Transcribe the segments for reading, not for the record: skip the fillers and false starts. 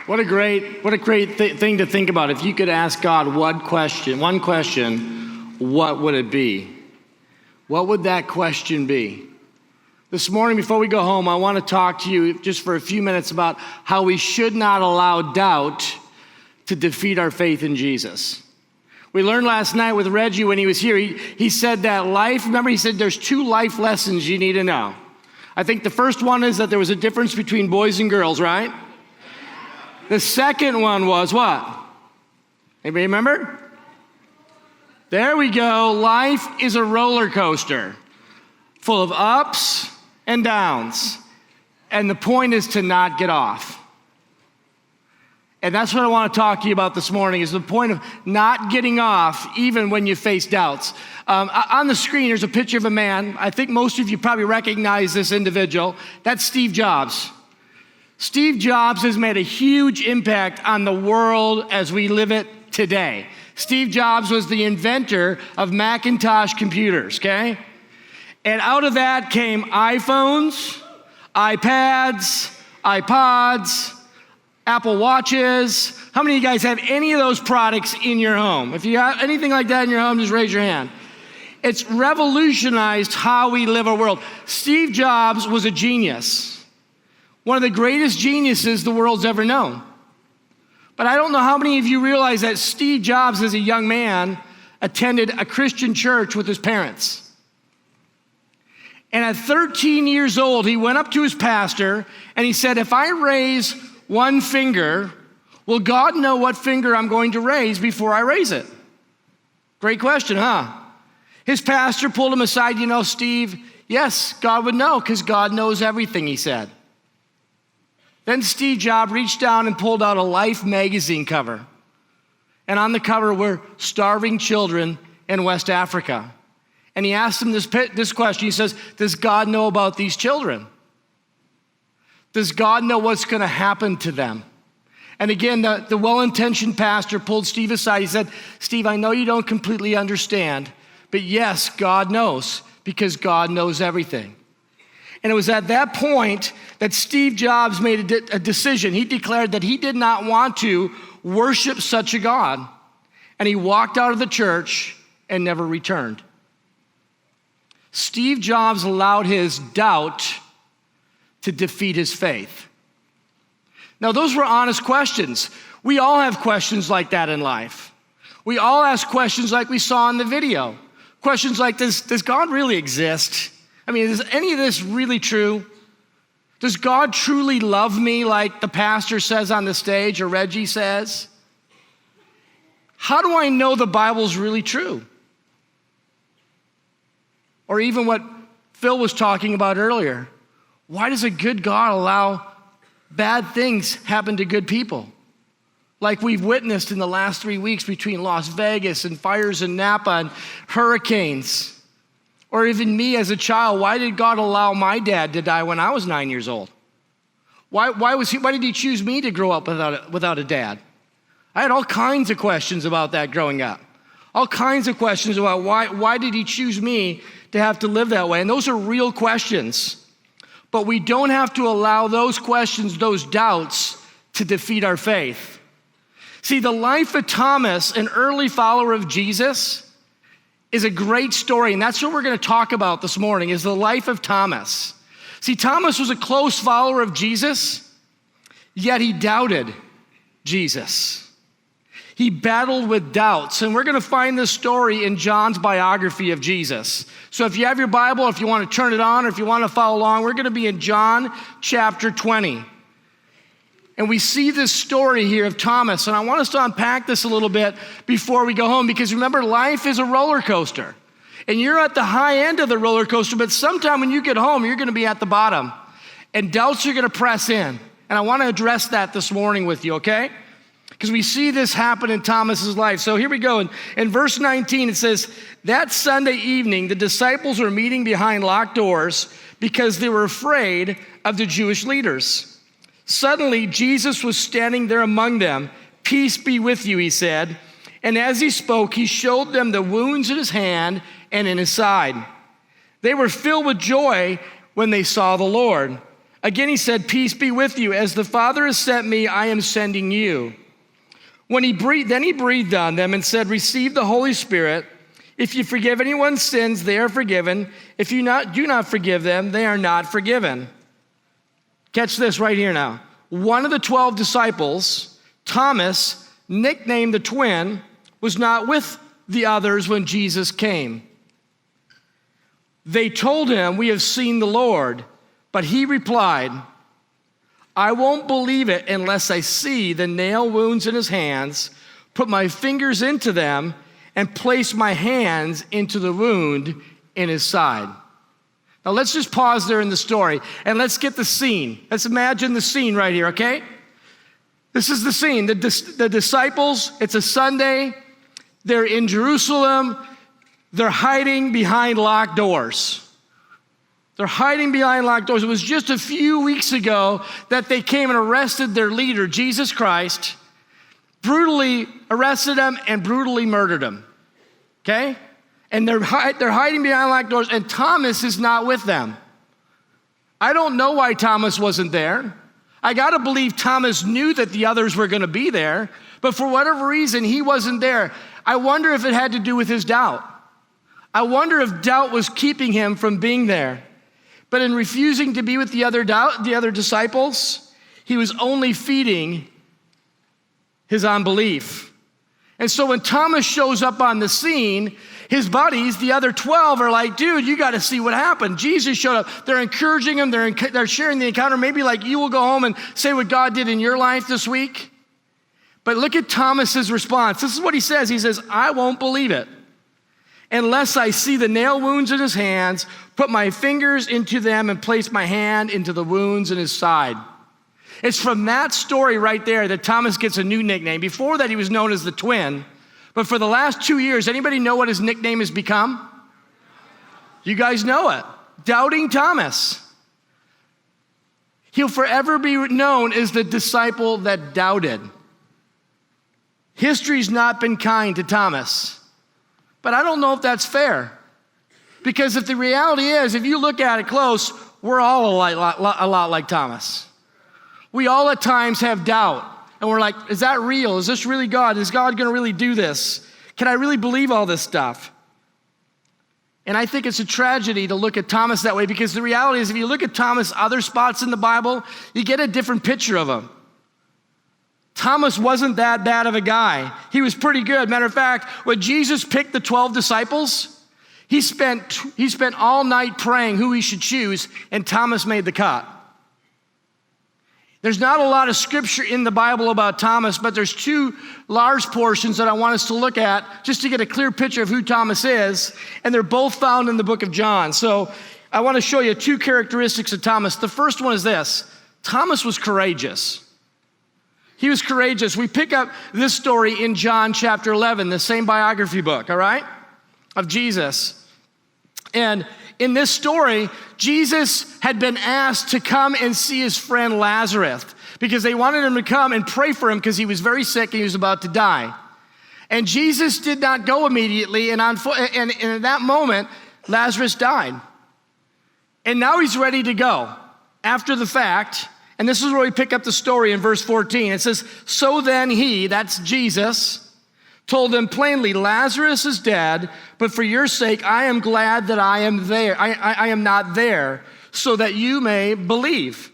What a great thing to think about. If you could ask God one question, what would it be? What would that question be? This morning, before we go home, I want to talk to you just for a few minutes about how we should not allow doubt to defeat our faith in Jesus. We learned last night with Reggie when he was here, he said that life, remember he said there's 2 life lessons you need to know. I think the first one is that there was a difference between boys and girls, right? The second one was what? Anybody remember? There we go. Life is a roller coaster full of ups and downs. And the point is to not get off. And that's what I want to talk to you about this morning, is the point of not getting off even when you face doubts. On the screen, there's a picture of a man. I think most of you probably recognize this individual. That's Steve Jobs. Steve Jobs has made a huge impact on the world as we live it today. Steve Jobs was the inventor of Macintosh computers, okay? And out of that came iPhones, iPads, iPods, Apple Watches. How many of you guys have any of those products in your home? If you have anything like that in your home, just raise your hand. It's revolutionized how we live our world. Steve Jobs was a genius. One of the greatest geniuses the world's ever known. But I don't know how many of you realize that Steve Jobs, as a young man, attended a Christian church with his parents. And at 13 years old, he went up to his pastor and he said, if I raise one finger, will God know what finger I'm going to raise before I raise it? Great question, huh? His pastor pulled him aside, Steve, yes, God would know because God knows everything, he said. Then Steve Jobs reached down and pulled out a Life magazine cover. And on the cover were starving children in West Africa. And he asked him this question. He says, does God know about these children? Does God know what's going to happen to them? And again, the well-intentioned pastor pulled Steve aside. He said, Steve, I know you don't completely understand, but yes, God knows, because God knows everything. And it was at that point that Steve Jobs made a decision. He declared that he did not want to worship such a God. And he walked out of the church and never returned. Steve Jobs allowed his doubt to defeat his faith. Now, those were honest questions. We all have questions like that in life. We all ask questions like we saw in the video. Questions like, does God really exist? I mean, is any of this really true? Does God truly love me like the pastor says on the stage or Reggie says? How do I know the Bible's really true? Or even what Phil was talking about earlier. Why does a good God allow bad things happen to good people? Like we've witnessed in the last 3 weeks between Las Vegas and fires in Napa and hurricanes. Or even me as a child, why did God allow my dad to die when I was 9 years old? Why did he choose me to grow up without a dad? I had all kinds of questions about that growing up. All kinds of questions about why did he choose me to have to live that way? And those are real questions. But we don't have to allow those questions, those doubts, to defeat our faith. See, the life of Thomas, an early follower of Jesus, is a great story, and that's what we're going to talk about this morning, is the life of Thomas. See, Thomas was a close follower of Jesus, yet he doubted Jesus. He battled with doubts, and we're going to find this story in John's biography of Jesus. So if you have your Bible, if you want to turn it on, or if you want to follow along, we're going to be in John chapter 20. And we see this story here of Thomas, and I want us to unpack this a little bit before we go home, because remember, life is a roller coaster. And you're at the high end of the roller coaster, but sometime when you get home, you're going to be at the bottom. And doubts are going to press in. And I want to address that this morning with you, okay? Because we see this happen in Thomas's life. So here we go. In verse 19, it says, that Sunday evening, the disciples were meeting behind locked doors because they were afraid of the Jewish leaders. Suddenly, Jesus was standing there among them. Peace be with you, he said. And as he spoke, he showed them the wounds in his hand and in his side. They were filled with joy when they saw the Lord. Again he said, peace be with you. As the Father has sent me, I am sending you. Then he breathed on them and said, receive the Holy Spirit. If you forgive anyone's sins, they are forgiven. If you do not forgive them, they are not forgiven. Catch this right here now. One of the 12 disciples, Thomas, nicknamed the twin, was not with the others when Jesus came. They told him, we have seen the Lord. But he replied, I won't believe it unless I see the nail wounds in his hands, put my fingers into them, and place my hands into the wound in his side. Now let's just pause there in the story and let's get the scene. Let's imagine the scene right here, okay? This is the scene. The disciples, it's a Sunday. They're in Jerusalem. They're hiding behind locked doors. They're hiding behind locked doors. It was just a few weeks ago that they came and arrested their leader, Jesus Christ, brutally arrested him and brutally murdered him, okay? And they're hiding behind locked doors, and Thomas is not with them. I don't know why Thomas wasn't there. I got to believe Thomas knew that the others were going to be there, but for whatever reason, he wasn't there. I wonder if it had to do with his doubt. I wonder if doubt was keeping him from being there. But in refusing to be with the other disciples, he was only feeding his unbelief. And so when Thomas shows up on the scene, his buddies, the other 12, are like, dude, you got to see what happened. Jesus showed up. They're encouraging him. They're sharing the encounter. Maybe like you will go home and say what God did in your life this week. But look at Thomas's response. This is what he says. He says, I won't believe it unless I see the nail wounds in his hands, put my fingers into them, and place my hand into the wounds in his side. It's from that story right there that Thomas gets a new nickname. Before that, he was known as the twin. But for the last 2 years, anybody know what his nickname has become? You guys know it. Doubting Thomas. He'll forever be known as the disciple that doubted. History's not been kind to Thomas. But I don't know if that's fair. Because if the reality is, if you look at it close, we're all a lot like Thomas. We all at times have doubt. And we're like, is that real? Is this really God? Is God going to really do this? Can I really believe all this stuff? And I think it's a tragedy to look at Thomas that way, because the reality is if you look at Thomas other spots in the Bible, you get a different picture of him. Thomas wasn't that bad of a guy. He was pretty good. Matter of fact, when Jesus picked the 12 disciples, he spent all night praying who he should choose, and Thomas made the cut. There's not a lot of scripture in the Bible about Thomas, but there's two large portions that I want us to look at just to get a clear picture of who Thomas is, and they're both found in the book of John. So I want to show you two characteristics of Thomas. The first one is this: Thomas was courageous. He was courageous. We pick up this story in John chapter 11, the same biography book, all right, of Jesus. And in this story, Jesus had been asked to come and see his friend Lazarus because they wanted him to come and pray for him because he was very sick and he was about to die. And Jesus did not go immediately, and in that moment, Lazarus died. And now he's ready to go after the fact. And this is where we pick up the story in verse 14. It says, so then he, that's Jesus, told them plainly, Lazarus is dead, but for your sake, I am glad that I am there. I am not there, so that you may believe.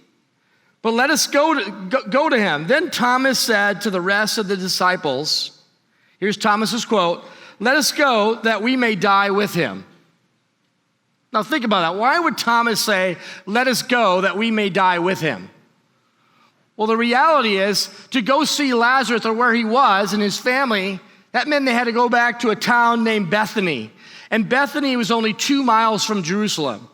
But let us go to him. Then Thomas said to the rest of the disciples, here's Thomas's quote, let us go that we may die with him. Now think about that. Why would Thomas say, let us go that we may die with him? Well, the reality is, to go see Lazarus or where he was and his family, that meant they had to go back to a town named Bethany. And Bethany was only 2 miles from Jerusalem.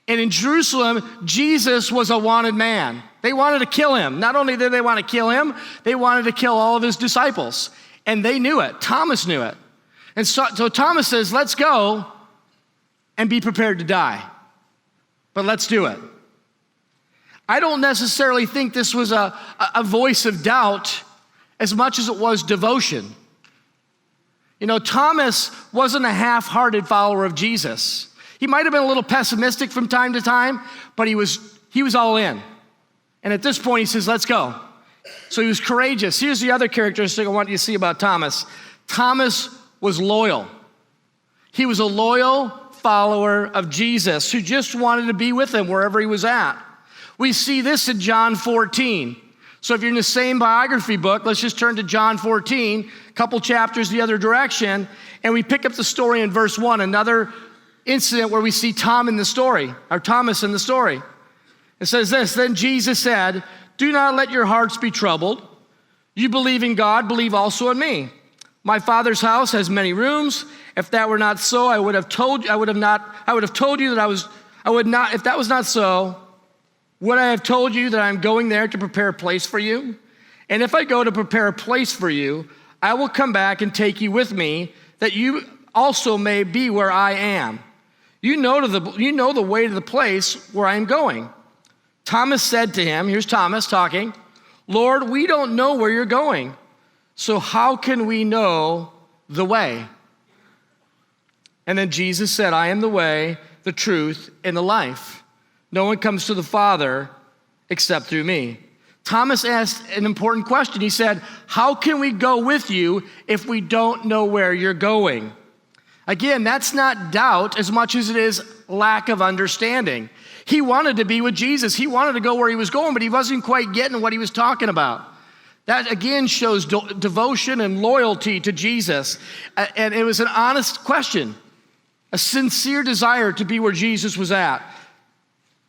And in Jerusalem, Jesus was a wanted man. They wanted to kill him. Not only did they want to kill him, they wanted to kill all of his disciples. And they knew it. Thomas knew it. And so Thomas says, let's go and be prepared to die. But let's do it. I don't necessarily think this was a voice of doubt as much as it was devotion. You know, Thomas wasn't a half-hearted follower of Jesus. He might have been a little pessimistic from time to time, but he was he was all in. And at this point, he says, let's go. So he was courageous. Here's the other characteristic I want you to see about Thomas. Thomas was loyal. He was a loyal follower of Jesus who just wanted to be with him wherever he was at. We see this in John 14. So if you're in the same biography book, let's just turn to John 14, a couple chapters the other direction, and we pick up the story in verse 1, another incident where we see Thomas in the story. It says this, then Jesus said, do not let your hearts be troubled. You believe in God, believe also in me. My Father's house has many rooms. If that were not so, I would have told you that if that was not so, would I have told you that I'm going there to prepare a place for you? And if I go to prepare a place for you, I will come back and take you with me, that you also may be where I am. You know the way to the place where I am going. Thomas said to him, here's Thomas talking, Lord, we don't know where you're going, so how can we know the way? And then Jesus said, I am the way, the truth, and the life. No one comes to the Father except through me. Thomas asked an important question. He said, how can we go with you if we don't know where you're going? Again, that's not doubt as much as it is lack of understanding. He wanted to be with Jesus. He wanted to go where he was going, but he wasn't quite getting what he was talking about. That again shows devotion and loyalty to Jesus. And it was an honest question, a sincere desire to be where Jesus was at.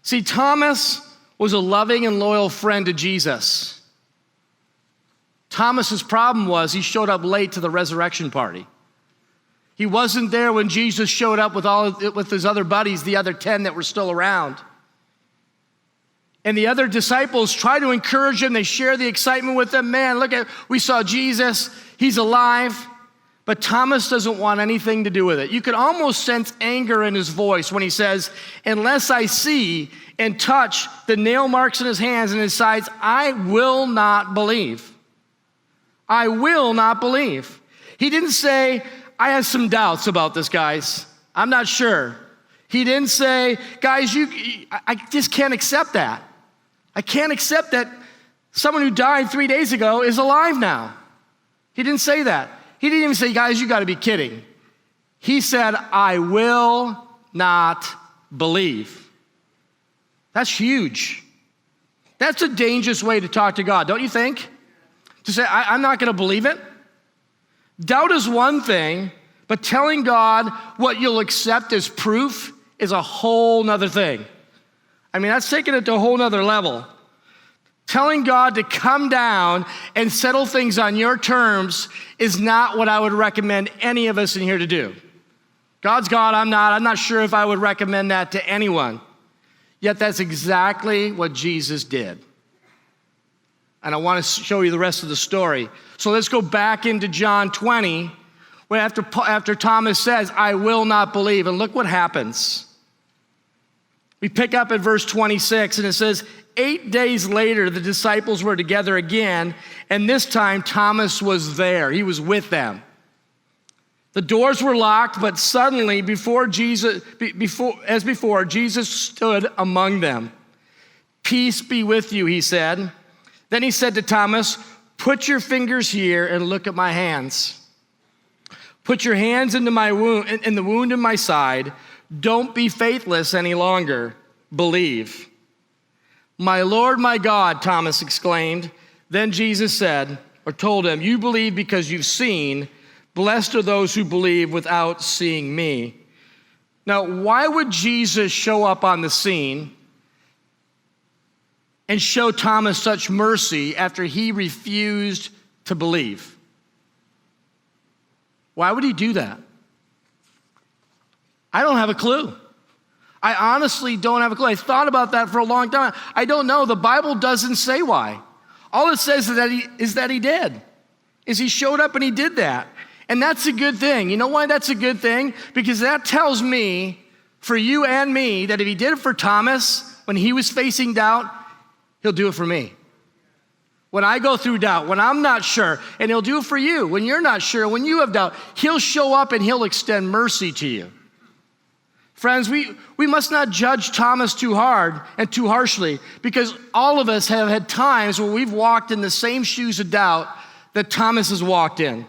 See, Thomas was a loving and loyal friend to Jesus. Thomas's problem was he showed up late to the resurrection party. He wasn't there when Jesus showed up with his other buddies, the other 10 that were still around. And the other disciples try to encourage him. They share the excitement with them. Man, we saw Jesus. He's alive. But Thomas doesn't want anything to do with it. You could almost sense anger in his voice when he says, unless I see and touch the nail marks in his hands and his sides, I will not believe. I will not believe. He didn't say, I have some doubts about this, guys. I'm not sure. He didn't say, guys, I just can't accept that. I can't accept that someone who died 3 days ago is alive now. He didn't say that. He didn't even say, guys, you got to be kidding. He said, I will not believe. That's huge. That's a dangerous way to talk to God, don't you think? To say, I'm not going to believe it. Doubt is one thing, but telling God what you'll accept as proof is a whole nother thing. I mean, that's taking it to a whole nother level. Telling God to come down and settle things on your terms is not what I would recommend any of us in here to do. God's God, I'm not sure if I would recommend that to anyone. Yet that's exactly what Jesus did. And I want to show you the rest of the story. So let's go back into John 20, where after Thomas says, I will not believe. And look what happens. We pick up at verse 26, and it says, 8 days later, the disciples were together again, and this time Thomas was there. He was with them. The doors were locked, but suddenly, as before, Jesus stood among them. Peace be with you, he said. Then he said to Thomas, put your fingers here and look at my hands. Put your hands into my wound, in the wound in my side. Don't be faithless any longer. Believe. My Lord, my God, Thomas exclaimed. Then Jesus told him, you believe because you've seen. Blessed are those who believe without seeing me. Now, why would Jesus show up on the scene and show Thomas such mercy after he refused to believe? Why would he do that? I don't have a clue. I honestly don't have a clue. I thought about that for a long time. I don't know. The Bible doesn't say why. All it says is that he did. He showed up and he did that. And that's a good thing. You know why that's a good thing? Because that tells me, for you and me, that if he did it for Thomas when he was facing doubt, he'll do it for me. When I go through doubt, when I'm not sure, and he'll do it for you. When you're not sure, when you have doubt, he'll show up and he'll extend mercy to you. Friends, we must not judge Thomas too hard and too harshly, because all of us have had times where we've walked in the same shoes of doubt that Thomas has walked in.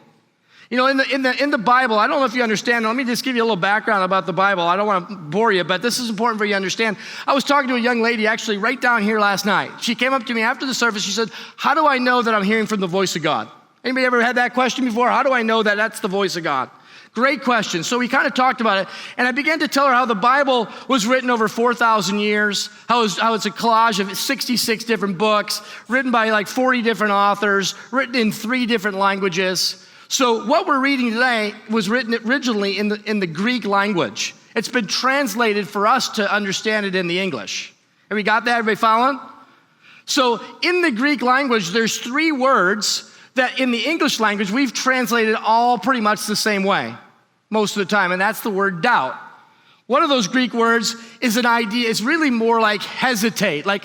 You know, in the Bible, I don't know if you understand. Let me just give you a little background about the Bible. I don't want to bore you, but this is important for you to understand. I was talking to a young lady actually right down here last night. She came up to me after the service. She said, "How do I know that I'm hearing from the voice of God?" Anybody ever had that question before? How do I know that that's the voice of God? Great question. So we kind of talked about it, and I began to tell her how the Bible was written over 4,000 years, how it's a collage of 66 different books, written by like 40 different authors, written in 3 different languages. So what we're reading today was written originally in the Greek language. It's been translated for us to understand it in the English. Have we got that? Everybody following? So in the Greek language, there's 3 words that in the English language, we've translated all pretty much the same way most of the time, and that's the word doubt. One of those Greek words is an idea. It's really more like hesitate, like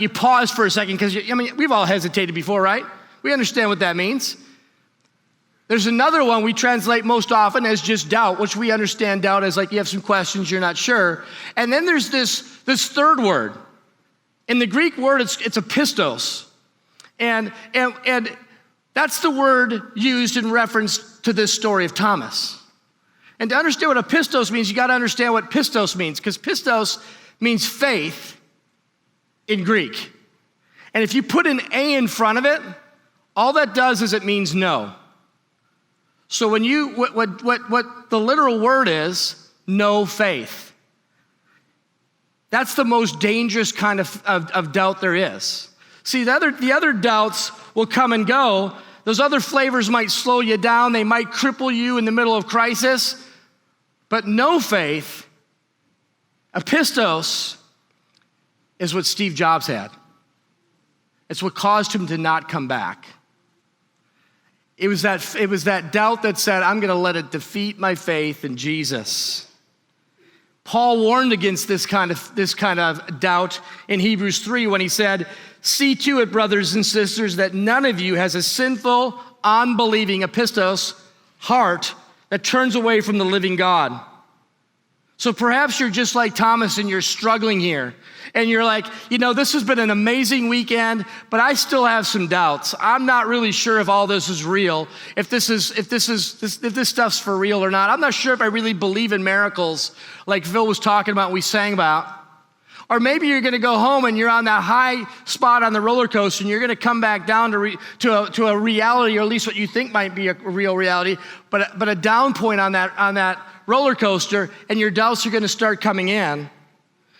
you pause for a second, because we've all hesitated before, right? We understand what that means. There's another one we translate most often as just doubt, which we understand doubt as like you have some questions, you're not sure. And then there's this third word. In the Greek word, it's a pistos. And that's the word used in reference to this story of Thomas. And to understand what a pistos means, you got to understand what pistos means, because pistos means faith in Greek. And if you put an A in front of it, all that does is it means no. So when what the literal word is, no faith. That's the most dangerous kind of doubt there is. See, the other doubts will come and go. Those other flavors might slow you down. They might cripple you in the middle of crisis. But no faith, pistos, is what Steve Jobs had. It's what caused him to not come back. It was that doubt that said, I'm going to let it defeat my faith in Jesus. Paul warned against this kind of doubt in Hebrews 3 when he said, "See to it, brothers and sisters, that none of you has a sinful, unbelieving pistos heart that turns away from the living God." So perhaps you're just like Thomas and you're struggling here. And you're like, this has been an amazing weekend, but I still have some doubts. I'm not really sure if all this is real, if this stuff's for real or not. I'm not sure if I really believe in miracles like Phil was talking about, we sang about. Or maybe you're going to go home and you're on that high spot on the roller coaster and you're going to come back down to a reality, or at least what you think might be a real reality, but a down point on that roller coaster, and your doubts are going to start coming in.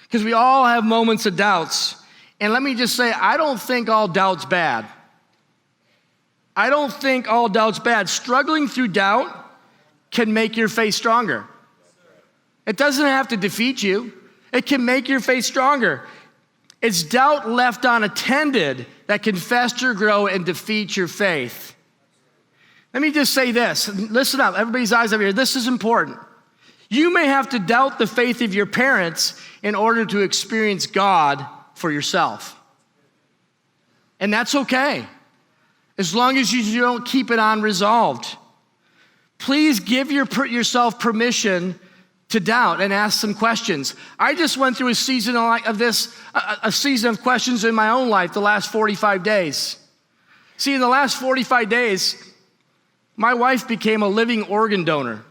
Because we all have moments of doubts. And let me just say, I don't think all doubt's bad. I don't think all doubt's bad. Struggling through doubt can make your faith stronger. It doesn't have to defeat you. It can make your faith stronger. It's doubt left unattended that can fester, grow, and defeat your faith. Let me just say this. Listen up. Everybody's eyes over here. This is important. You may have to doubt the faith of your parents in order to experience God for yourself. And that's okay, as long as you don't keep it unresolved. Please give yourself permission to doubt and ask some questions. I just went through a season of questions in my own life the last 45 days. See, in the last 45 days, my wife became a living organ donor.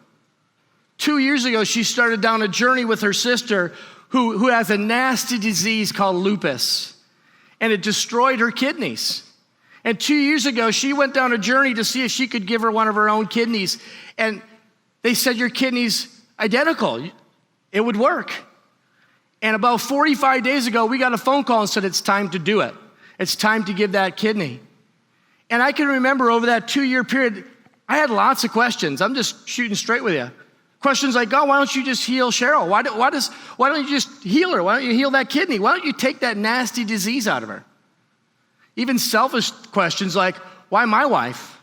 2 years ago, she started down a journey with her sister who has a nasty disease called lupus, and it destroyed her kidneys. And 2 years ago, she went down a journey to see if she could give her one of her own kidneys, and they said, your kidney's identical. It would work. And about 45 days ago, we got a phone call and said, it's time to do it. It's time to give that kidney. And I can remember over that 2-year period, I had lots of questions. I'm just shooting straight with you. Questions like, God, why don't you just heal Cheryl? Why don't you just heal her? Why don't you heal that kidney? Why don't you take that nasty disease out of her? Even selfish questions like, why my wife?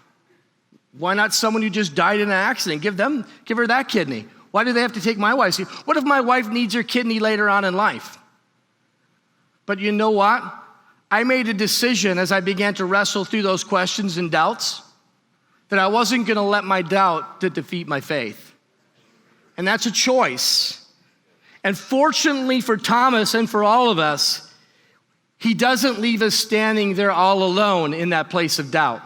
Why not someone who just died in an accident? Give her that kidney. Why do they have to take my wife's? What if my wife needs her kidney later on in life? But you know what? I made a decision as I began to wrestle through those questions and doubts that I wasn't going to let my doubt to defeat my faith. And that's a choice. And fortunately for Thomas and for all of us, he doesn't leave us standing there all alone in that place of doubt.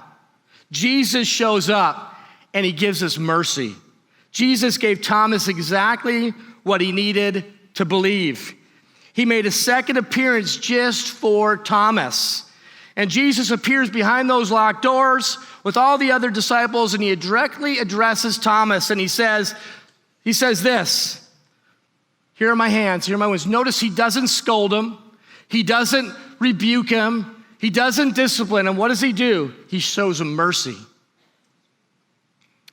Jesus shows up and he gives us mercy. Jesus gave Thomas exactly what he needed to believe. He made a second appearance just for Thomas. And Jesus appears behind those locked doors with all the other disciples, and he directly addresses Thomas, and he says this, here are my hands, here are my wounds. Notice he doesn't scold him. He doesn't rebuke him. He doesn't discipline him. What does he do? He shows him mercy.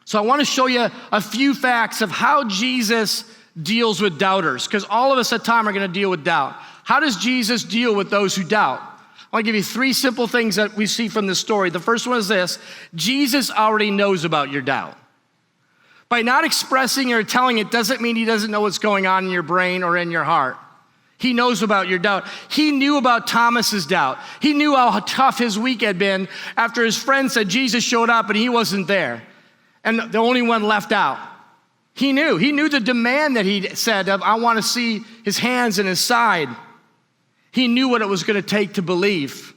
So I want to show you a few facts of how Jesus deals with doubters, because all of us at times are going to deal with doubt. How does Jesus deal with those who doubt? I want to give you three simple things that we see from this story. The first one is this: Jesus already knows about your doubt. By not expressing or telling it doesn't mean he doesn't know what's going on in your brain or in your heart. He knows about your doubt. He knew about Thomas's doubt. He knew how tough his week had been after his friend said Jesus showed up and he wasn't there, and the only one left out. He knew the demand that he said of, I want to see his hands and his side. He knew what it was going to take to believe.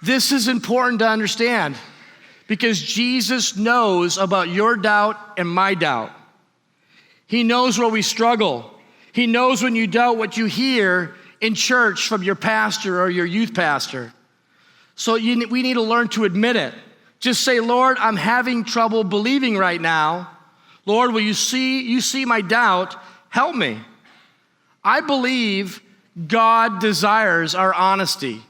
This is important to understand because Jesus knows about your doubt and my doubt. He knows where we struggle. He knows when you doubt what you hear in church from your pastor or your youth pastor. So we need to learn to admit it. Just say, Lord, I'm having trouble believing right now. Lord, will you see my doubt? Help me. I believe God desires our honesty.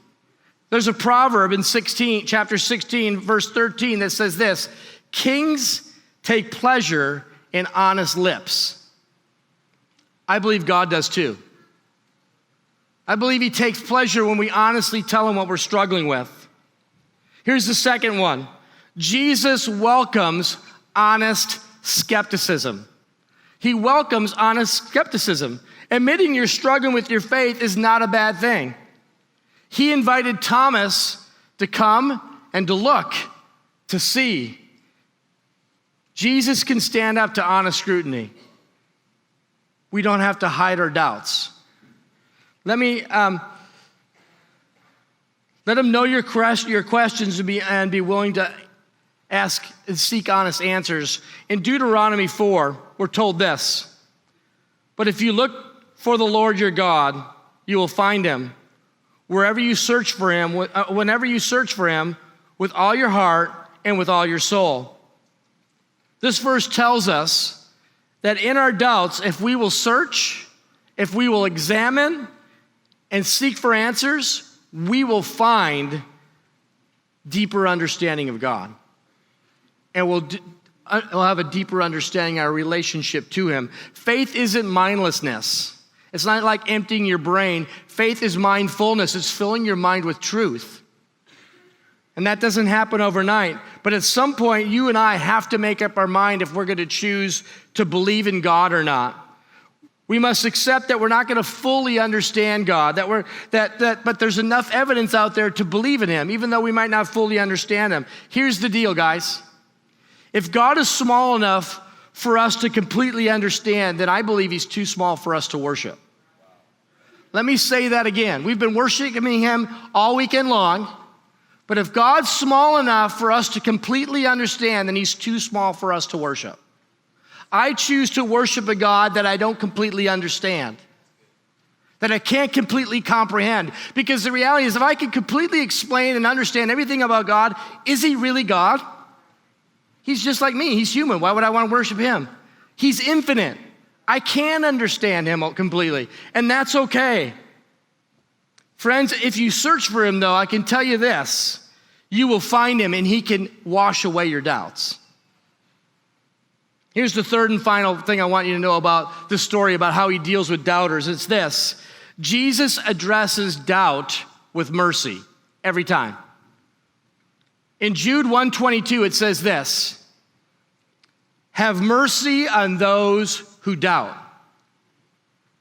There's a proverb in chapter 16, verse 13 that says this: kings take pleasure in honest lips. I believe God does too. I believe he takes pleasure when we honestly tell him what we're struggling with. Here's the second one. Jesus welcomes honest skepticism. He welcomes honest skepticism. Admitting you're struggling with your faith is not a bad thing. He invited Thomas to come and to look, to see. Jesus can stand up to honest scrutiny. We don't have to hide our doubts. Let him know your questions and be willing to ask and seek honest answers. In Deuteronomy 4, we're told this: but if you look for the Lord your God, you will find him. Whenever you search for him with all your heart and with all your soul. This verse tells us that in our doubts, if we will search, if we will examine and seek for answers, we will find deeper understanding of God. And we'll have a deeper understanding of our relationship to him. Faith isn't mindlessness. It's not like emptying your brain. Faith is mindfulness. It's filling your mind with truth. And that doesn't happen overnight. But at some point, you and I have to make up our mind if we're going to choose to believe in God or not. We must accept that we're not going to fully understand God, but there's enough evidence out there to believe in him, even though we might not fully understand him. Here's the deal, guys. If God is small enough for us to completely understand, then I believe he's too small for us to worship. Let me say that again. We've been worshiping him all weekend long, but if God's small enough for us to completely understand, then he's too small for us to worship. I choose to worship a God that I don't completely understand, that I can't completely comprehend. Because the reality is, if I could completely explain and understand everything about God, is he really God? He's just like me. He's human. Why would I want to worship him? He's infinite. I can understand him completely, and that's okay. Friends, if you search for him, though, I can tell you this: you will find him, and he can wash away your doubts. Here's the third and final thing I want you to know about this story, about how he deals with doubters. It's this: Jesus addresses doubt with mercy every time. In Jude 1:22, it says this: have mercy on those who doubt.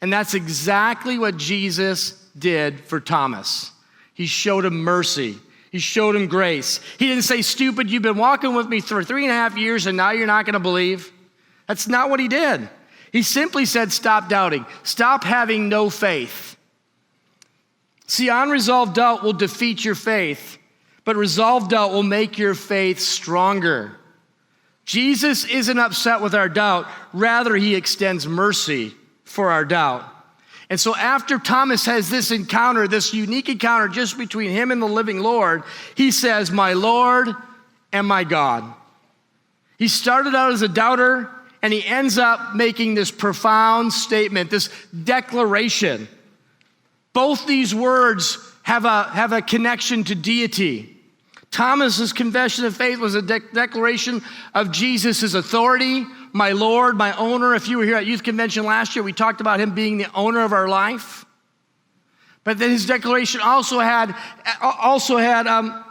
And that's exactly what Jesus did for Thomas. He showed him mercy. He showed him grace. He didn't say, stupid, you've been walking with me for 3.5 years and now you're not going to believe. That's not what he did. He simply said, stop doubting. Stop having no faith. See, unresolved doubt will defeat your faith, but resolved doubt will make your faith stronger. Jesus isn't upset with our doubt. Rather, he extends mercy for our doubt. And so after Thomas has this encounter, this unique encounter just between him and the living Lord, he says, my Lord and my God. He started out as a doubter, and he ends up making this profound statement, this declaration. Both these words have a connection to deity. Thomas's confession of faith was a declaration of Jesus' authority, my Lord, my owner. If you were here at Youth Convention last year, we talked about him being the owner of our life. But then his declaration also had an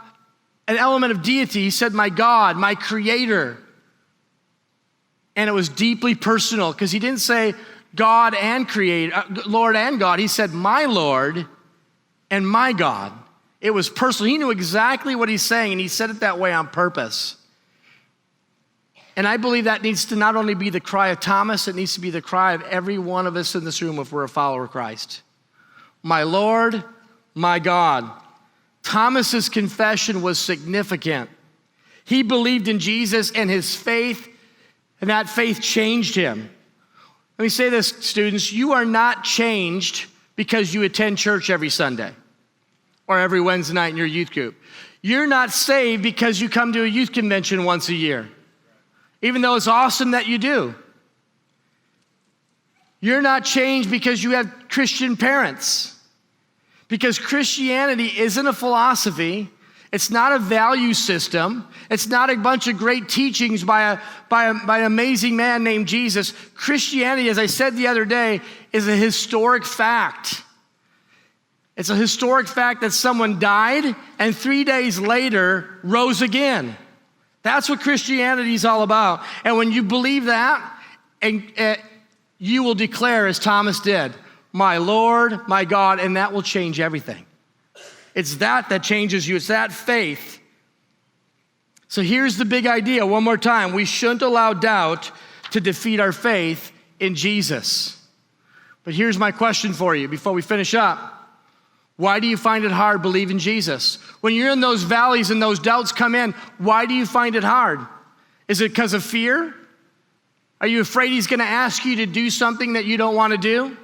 element of deity. He said, my God, my creator. And it was deeply personal because he didn't say God and creator, Lord and God. He said, my Lord and my God. It was personal. He knew exactly what he's saying, and he said it that way on purpose. And I believe that needs to not only be the cry of Thomas, it needs to be the cry of every one of us in this room if we're a follower of Christ. My Lord, my God. Thomas's confession was significant. He believed in Jesus and his faith, and that faith changed him. Let me say this, students, you are not changed because you attend church every Sunday or every Wednesday night in your youth group. You're not saved because you come to a youth convention once a year, even though it's awesome that you do. You're not changed because you have Christian parents, because Christianity isn't a philosophy. It's not a value system. It's not a bunch of great teachings by an amazing man named Jesus. Christianity, as I said the other day, is a historic fact. It's a historic fact that someone died and 3 days later rose again. That's what Christianity is all about. And when you believe that, you will declare, as Thomas did, my Lord, my God, and that will change everything. It's that changes you. It's that faith. So here's the big idea one more time. We shouldn't allow doubt to defeat our faith in Jesus. But here's my question for you before we finish up. Why do you find it hard believing Jesus? When you're in those valleys and those doubts come in, why do you find it hard? Is it because of fear? Are you afraid he's going to ask you to do something that you don't want to do?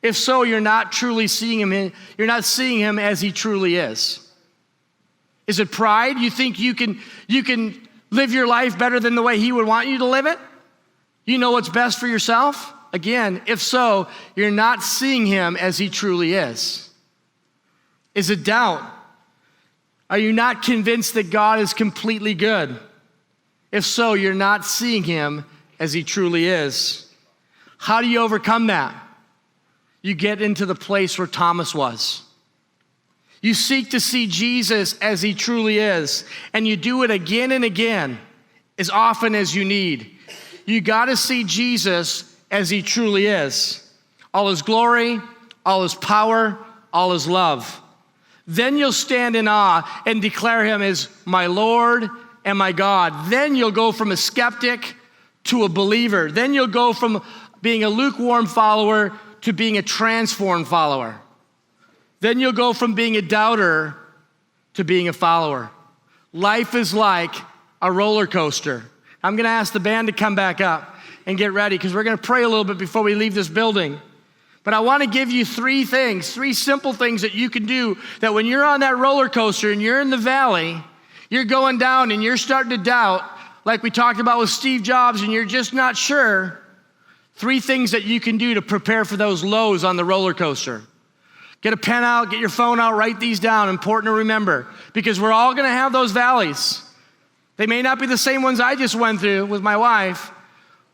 If so, you're not truly seeing him. You're not seeing him as he truly is. Is it pride? You think you can live your life better than the way he would want you to live it? You know what's best for yourself? Again, if so, you're not seeing him as he truly is. Is it doubt? Are you not convinced that God is completely good? If so, you're not seeing him as he truly is. How do you overcome that? You get into the place where Thomas was. You seek to see Jesus as he truly is, and you do it again and again, as often as you need. You got to see Jesus as he truly is. All his glory, all his power, all his love. Then you'll stand in awe and declare him as my Lord and my God. Then you'll go from a skeptic to a believer. Then you'll go from being a lukewarm follower to being a transformed follower. Then you'll go from being a doubter to being a follower. Life is like a roller coaster. I'm going to ask the band to come back up and get ready because we're going to pray a little bit before we leave this building. But I want to give you three simple things that you can do that when you're on that roller coaster and you're in the valley, you're going down and you're starting to doubt, like we talked about with Steve Jobs, and you're just not sure. 3 things that you can do to prepare for those lows on the roller coaster. Get a pen out, get your phone out, write these down. Important to remember, because we're all going to have those valleys. They may not be the same ones I just went through with my wife,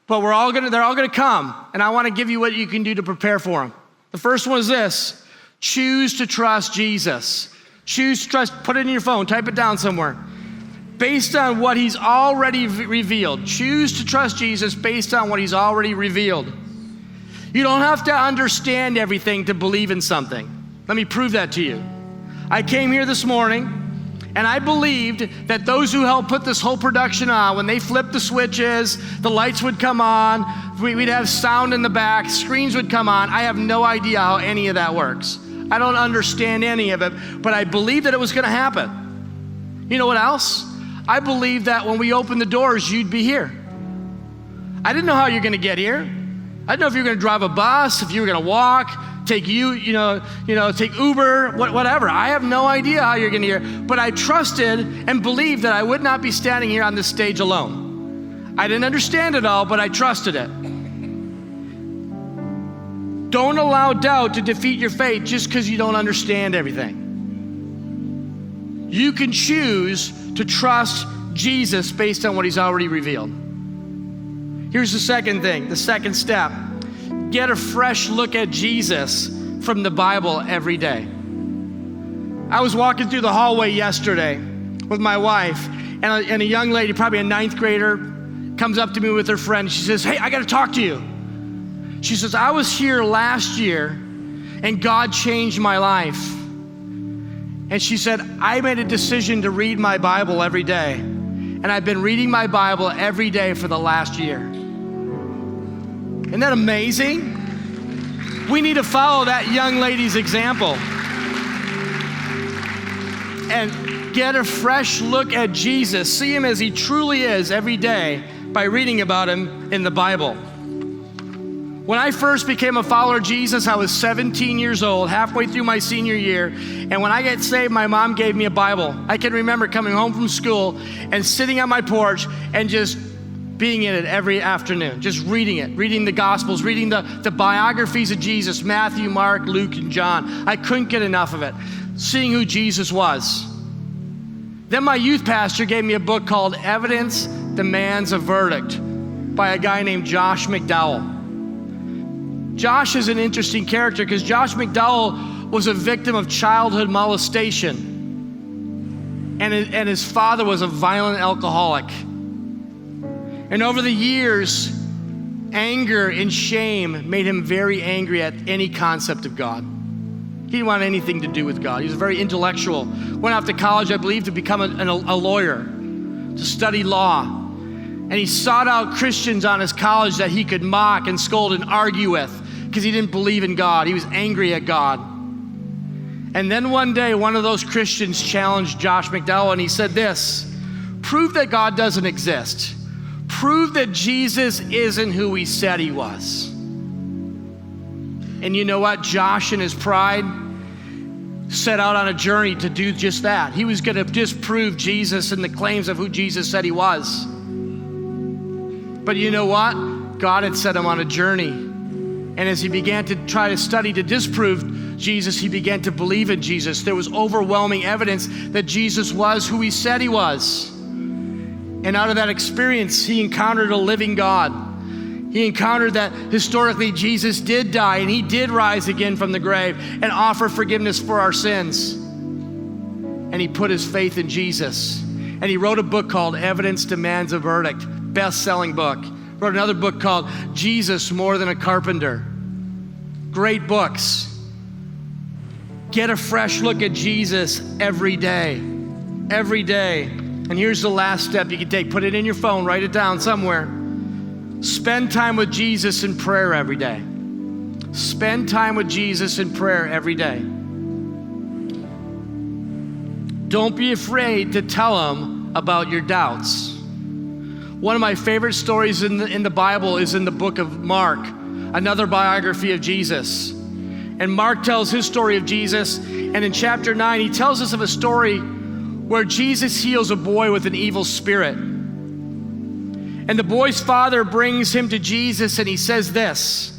but they're all going to come. And I want to give you what you can do to prepare for them. The first one is this: choose to trust Jesus. Choose to trust. Put it in your phone. Type it down somewhere. Based on what he's already revealed. Choose to trust Jesus based on what he's already revealed. You don't have to understand everything to believe in something. Let me prove that to you. I came here this morning, And I believed that those who helped put this whole production on, when they flipped the switches, the lights would come on, we'd have sound in the back, screens would come on. I have no idea how any of that works. I don't understand any of it, but I believed that it was gonna happen. You know what else? I believed that when we opened the doors, you'd be here. I didn't know how you're gonna get here. I didn't know if you were gonna drive a bus, if you were gonna walk, take take Uber, whatever. I have no idea how you're gonna hear, but I trusted and believed that I would not be standing here on this stage alone. I didn't understand it all, but I trusted it. Don't allow doubt to defeat your faith just because you don't understand everything. You can choose to trust Jesus based on what he's already revealed. Here's the second thing, the second step. Get a fresh look at Jesus from the Bible every day. I was walking through the hallway yesterday with my wife, and a young lady, probably a 9th grader, comes up to me with her friend. She says, "Hey, I gotta talk to you." She says, "I was here last year, and God changed my life." And she said, "I made a decision to read my Bible every day, and I've been reading my Bible every day for the last year." Isn't that amazing? We need to follow that young lady's example and get a fresh look at Jesus. See him as he truly is every day by reading about him in the Bible. When I first became a follower of Jesus, I was 17 years old, halfway through my senior year. And when I got saved, my mom gave me a Bible. I can remember coming home from school and sitting on my porch and just being in it every afternoon, just reading it, reading the Gospels, reading the biographies of Jesus, Matthew, Mark, Luke, and John. I couldn't get enough of it, seeing who Jesus was. Then my youth pastor gave me a book called Evidence Demands a Verdict by a guy named Josh McDowell. Josh is an interesting character because Josh McDowell was a victim of childhood molestation, and his father was a violent alcoholic. And over the years, anger and shame made him very angry at any concept of God. He didn't want anything to do with God. He was very intellectual. Went off to college, I believe, to become a lawyer, to study law. And he sought out Christians on his college that he could mock and scold and argue with because he didn't believe in God. He was angry at God. And then one day, one of those Christians challenged Josh McDowell, and he said this: "Prove that God doesn't exist. Prove that Jesus isn't who he said he was." And you know what? Josh, in his pride, set out on a journey to do just that. He was going to disprove Jesus and the claims of who Jesus said he was. But you know what? God had set him on a journey. And as he began to try to study to disprove Jesus, he began to believe in Jesus. There was overwhelming evidence that Jesus was who he said he was. And out of that experience, he encountered a living God. He encountered that historically Jesus did die and he did rise again from the grave and offer forgiveness for our sins. And he put his faith in Jesus. And he wrote a book called Evidence Demands a Verdict, best-selling book. Wrote another book called Jesus More Than a Carpenter. Great books. Get a fresh look at Jesus every day. Every day. And here's the last step you can take. Put it in your phone, write it down somewhere. Spend time with Jesus in prayer every day. Spend time with Jesus in prayer every day. Don't be afraid to tell him about your doubts. One of my favorite stories in the Bible is in the book of Mark, another biography of Jesus. And Mark tells his story of Jesus, and in chapter 9, he tells us of a story where Jesus heals a boy with an evil spirit. And the boy's father brings him to Jesus and he says this: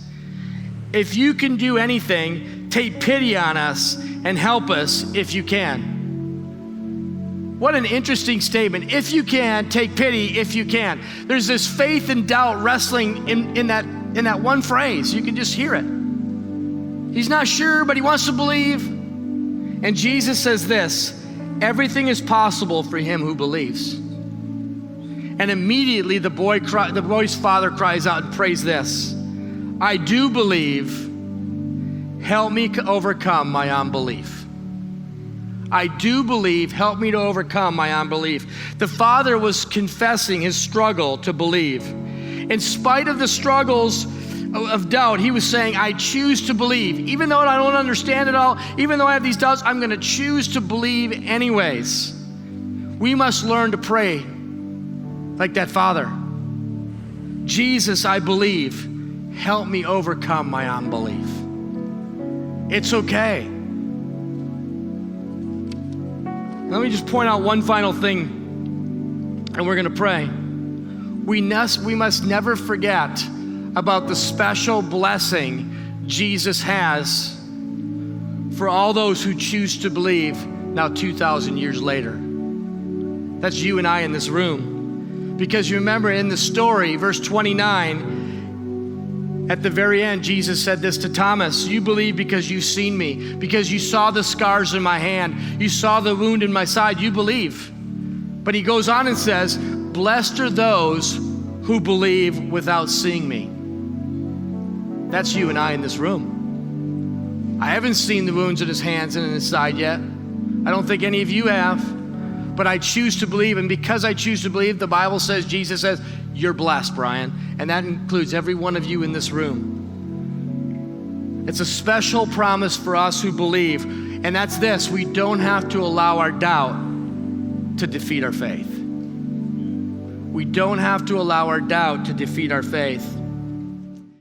"If you can do anything, take pity on us and help us if you can." What an interesting statement. If you can, take pity if you can. There's this faith and doubt wrestling in that one phrase. You can just hear it. He's not sure, but he wants to believe. And Jesus says this: "Everything is possible for him who believes." And immediately the boy's father cries out and prays this: "I do believe. Help me overcome my unbelief." I do believe. Help me to overcome my unbelief. The father was confessing his struggle to believe. In spite of the struggles of doubt, he was saying, I choose to believe. Even though I don't understand it all, even though I have these doubts, I'm going to choose to believe anyways. We must learn to pray like that father. Jesus, I believe. Help me overcome my unbelief. It's okay. Let me just point out one final thing, and we're going to pray. We must never forget about the special blessing Jesus has for all those who choose to believe now 2,000 years later. That's you and I in this room. Because you remember in the story, verse 29, at the very end, Jesus said this to Thomas, you believe because you've seen me, because you saw the scars in my hand, you saw the wound in my side, you believe. But he goes on and says, blessed are those who believe without seeing me. That's you and I in this room. I haven't seen the wounds in his hands and in his side yet. I don't think any of you have. But I choose to believe, and because I choose to believe, the Bible says, Jesus says, you're blessed, Brian. And that includes every one of you in this room. It's a special promise for us who believe, and that's this: we don't have to allow our doubt to defeat our faith. We don't have to allow our doubt to defeat our faith.